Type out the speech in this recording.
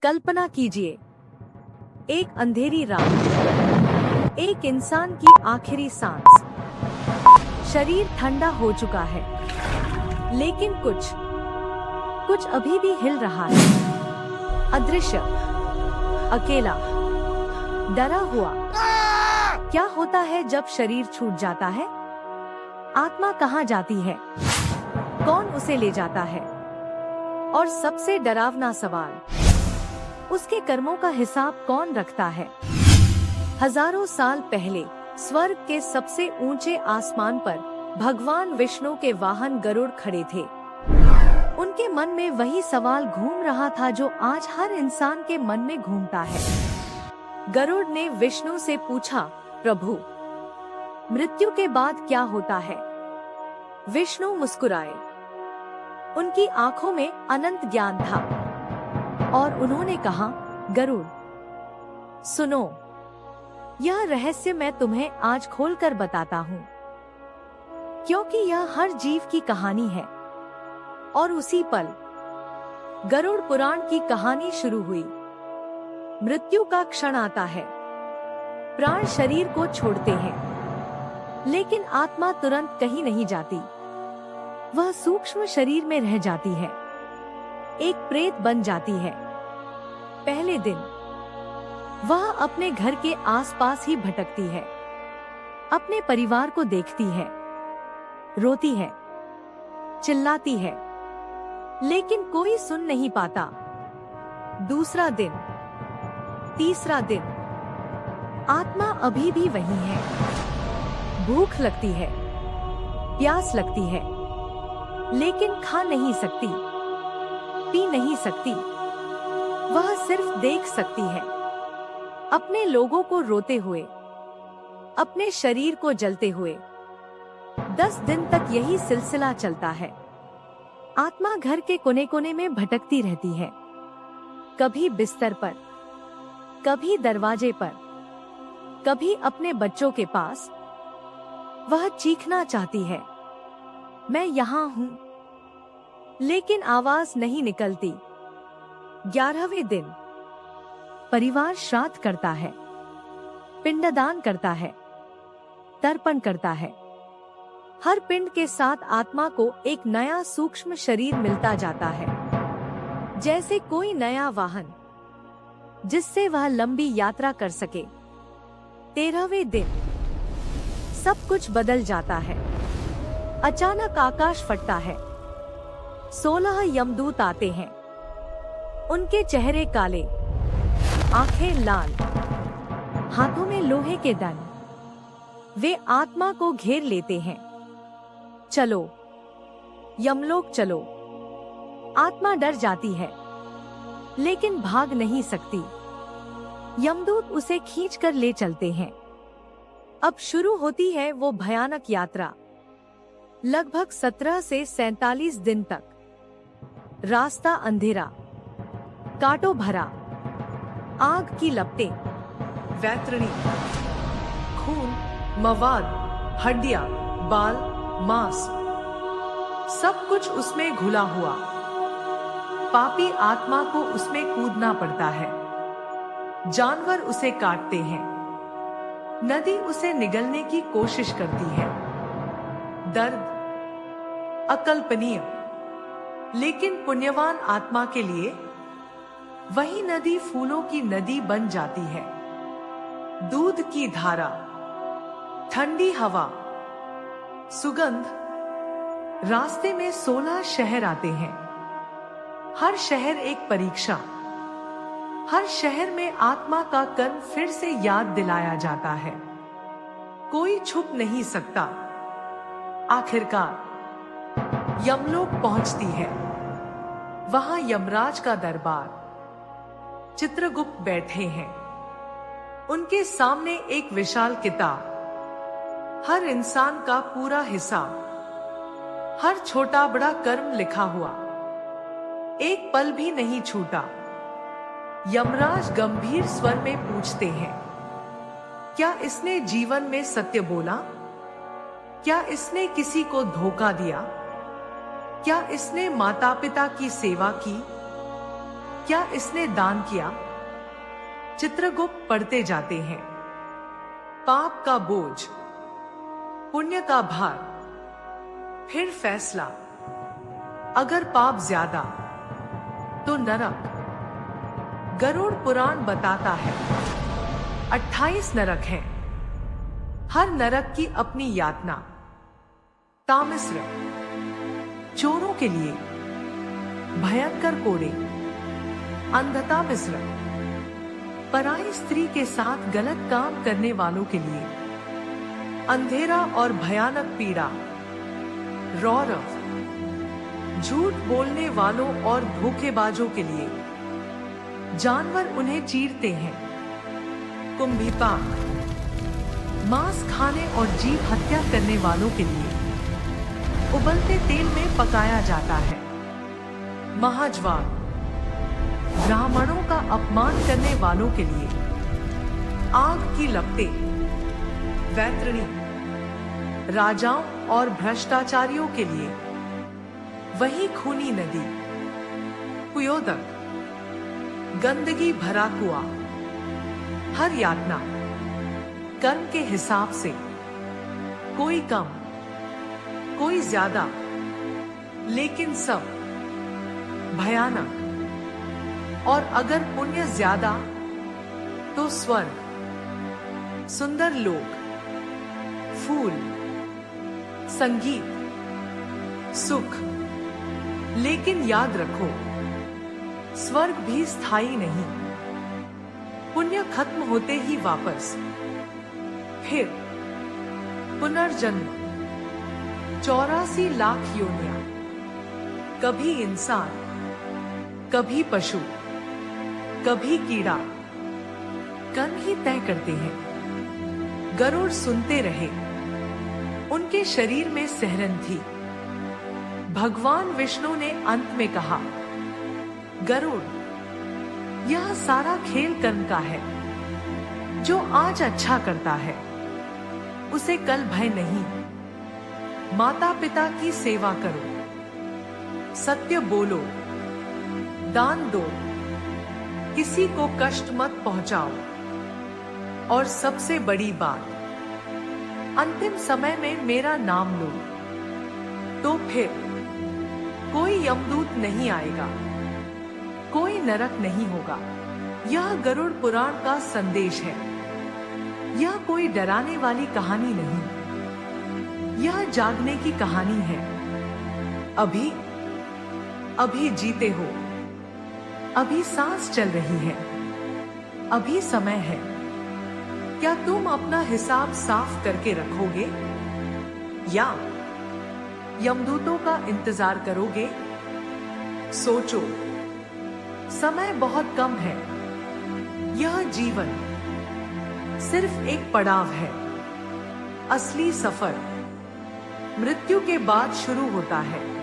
कल्पना कीजिए, एक अंधेरी रात, एक इंसान की आखिरी सांस। शरीर ठंडा हो चुका है, लेकिन कुछ अभी भी हिल रहा है। अदृश्य, अकेला, डरा हुआ। क्या होता है जब शरीर छूट जाता है? आत्मा कहाँ जाती है? कौन उसे ले जाता है? और सबसे डरावना सवाल, उसके कर्मों का हिसाब कौन रखता है? हजारों साल पहले स्वर्ग के सबसे ऊंचे आसमान पर भगवान विष्णु के वाहन गरुड़ खड़े थे। उनके मन में वही सवाल घूम रहा था जो आज हर इंसान के मन में घूमता है। गरुड़ ने विष्णु से पूछा, प्रभु, मृत्यु के बाद क्या होता है? विष्णु मुस्कुराए। उनकी आंखों में अनंत ज्ञान था और उन्होंने कहा, गरुड़, सुनो, यह रहस्य मैं तुम्हें आज खोलकर बताता हूँ, क्योंकि यह हर जीव की कहानी है। और उसी पल गरुड़ पुराण की कहानी शुरू हुई। मृत्यु का क्षण आता है, प्राण शरीर को छोड़ते हैं, लेकिन आत्मा तुरंत कहीं नहीं जाती। वह सूक्ष्म शरीर में रह जाती है, एक प्रेत बन जाती है। पहले दिन वह अपने घर के आसपास ही भटकती है, अपने परिवार को देखती है, रोती है, चिल्लाती है, लेकिन कोई सुन नहीं पाता। दूसरा दिन, तीसरा दिन, आत्मा अभी भी वही है। भूख लगती है, प्यास लगती है, लेकिन खा नहीं सकती, पी नहीं सकती। वह सिर्फ देख सकती है, अपने लोगों को रोते हुए, अपने शरीर को जलते हुए। 10 दिन तक यही सिलसिला चलता है। आत्मा घर के कोने कोने में भटकती रहती है, कभी बिस्तर पर, कभी दरवाजे पर, कभी अपने बच्चों के पास। वह चीखना चाहती है, मैं यहाँ हूँ, लेकिन आवाज नहीं निकलती। 11वें दिन परिवार श्राद्ध करता है, पिंडदान करता है, तर्पण करता है। हर पिंड के साथ आत्मा को एक नया सूक्ष्म शरीर मिलता जाता है, जैसे कोई नया वाहन जिससे वह लंबी यात्रा कर सके। 13वें दिन सब कुछ बदल जाता है। अचानक आकाश फटता है, 16 यमदूत आते हैं। उनके चेहरे काले, आंखें लाल, हाथों में लोहे के दंड। वे आत्मा को घेर लेते हैं। चलो यमलोक चलो। आत्मा डर जाती है, लेकिन भाग नहीं सकती। यमदूत उसे खींचकर ले चलते हैं। अब शुरू होती है वो भयानक यात्रा। लगभग 17 से 47 दिन तक रास्ता अंधेरा, कांटों भरा, आग की लपटें, वैतरणी, खून, मवाद, हड्डियां, बाल, मांस, सब कुछ उसमें घुला हुआ। पापी आत्मा को उसमें कूदना पड़ता है। जानवर उसे काटते हैं, नदी उसे निगलने की कोशिश करती है। दर्द अकल्पनीय, लेकिन पुण्यवान आत्मा के लिए वही नदी फूलों की नदी बन जाती है। दूध की धारा, ठंडी हवा, सुगंध। रास्ते में 16 शहर आते हैं। हर शहर एक परीक्षा। हर शहर में आत्मा का कर्म फिर से याद दिलाया जाता है। कोई छुप नहीं सकता। आखिरकार यमलोक पहुंचती है। वहां यमराज का दरबार। चित्रगुप्त बैठे हैं। उनके सामने एक विशाल किताब, हर इंसान का पूरा हिसाब, हर छोटा बड़ा कर्म लिखा हुआ। एक पल भी नहीं छूटा। यमराज गंभीर स्वर में पूछते हैं, क्या इसने जीवन में सत्य बोला? क्या इसने किसी को धोखा दिया? क्या इसने माता पिता की सेवा की? क्या इसने दान किया? चित्रगुप्त पढ़ते जाते हैं। पाप का बोझ, पुण्य का भार। फिर फैसला, अगर पाप ज्यादा तो नरक। गरुड़ पुराण बताता है 28 नरक हैं। हर नरक की अपनी यातना। तामिस्र, चोरों के लिए भयंकर कोड़े। अंधता मिस्र, पराई स्त्री के साथ गलत काम करने वालों के लिए अंधेरा और भयानक पीड़ा। रौरव, झूठ बोलने वालों और धोखेबाजों के लिए जानवर उन्हें चीरते हैं। कुंभीपाक, मांस खाने और जीव हत्या करने वालों के लिए उबलते तेल में पकाया जाता है। महाज्वार, ब्राह्मणों का अपमान करने वालों के लिए आग की लपटें। वैतरणी, राजाओं और भ्रष्टाचारियों के लिए वही खूनी नदी। कुयोदक, गंदगी भरा कुआं। हर यातना कर्म के हिसाब से, कोई कम कोई ज्यादा, लेकिन सब भयानक। और अगर पुण्य ज्यादा तो स्वर्ग, सुंदर लोक, फूल, संगीत, सुख। लेकिन याद रखो, स्वर्ग भी स्थायी नहीं। पुण्य खत्म होते ही वापस, फिर पुनर्जन्म। 84 लाख योनियां, कभी इंसान, कभी पशु, कभी कीड़ा। कर्म ही तय करते हैं। गरुड़ सुनते रहे। उनके शरीर में सिहरन थी। भगवान विष्णु ने अंत में कहा, गरुड़, यह सारा खेल कर्म का है। जो आज अच्छा करता है उसे कल भय नहीं। माता पिता की सेवा करो, सत्य बोलो, दान दो, किसी को कष्ट मत पहुंचाओ। और सबसे बड़ी बात, अंतिम समय में मेरा नाम लो, तो फिर कोई यमदूत नहीं आएगा, कोई नरक नहीं होगा। यह गरुड़ पुराण का संदेश है। यह कोई डराने वाली कहानी नहीं, यह जागने की कहानी है। अभी अभी जीते हो, अभी सांस चल रही है, अभी समय है। क्या तुम अपना हिसाब साफ करके रखोगे या यमदूतों का इंतजार करोगे? सोचो, समय बहुत कम है। यह जीवन सिर्फ एक पड़ाव है। असली सफर मृत्यु के बाद शुरू होता है।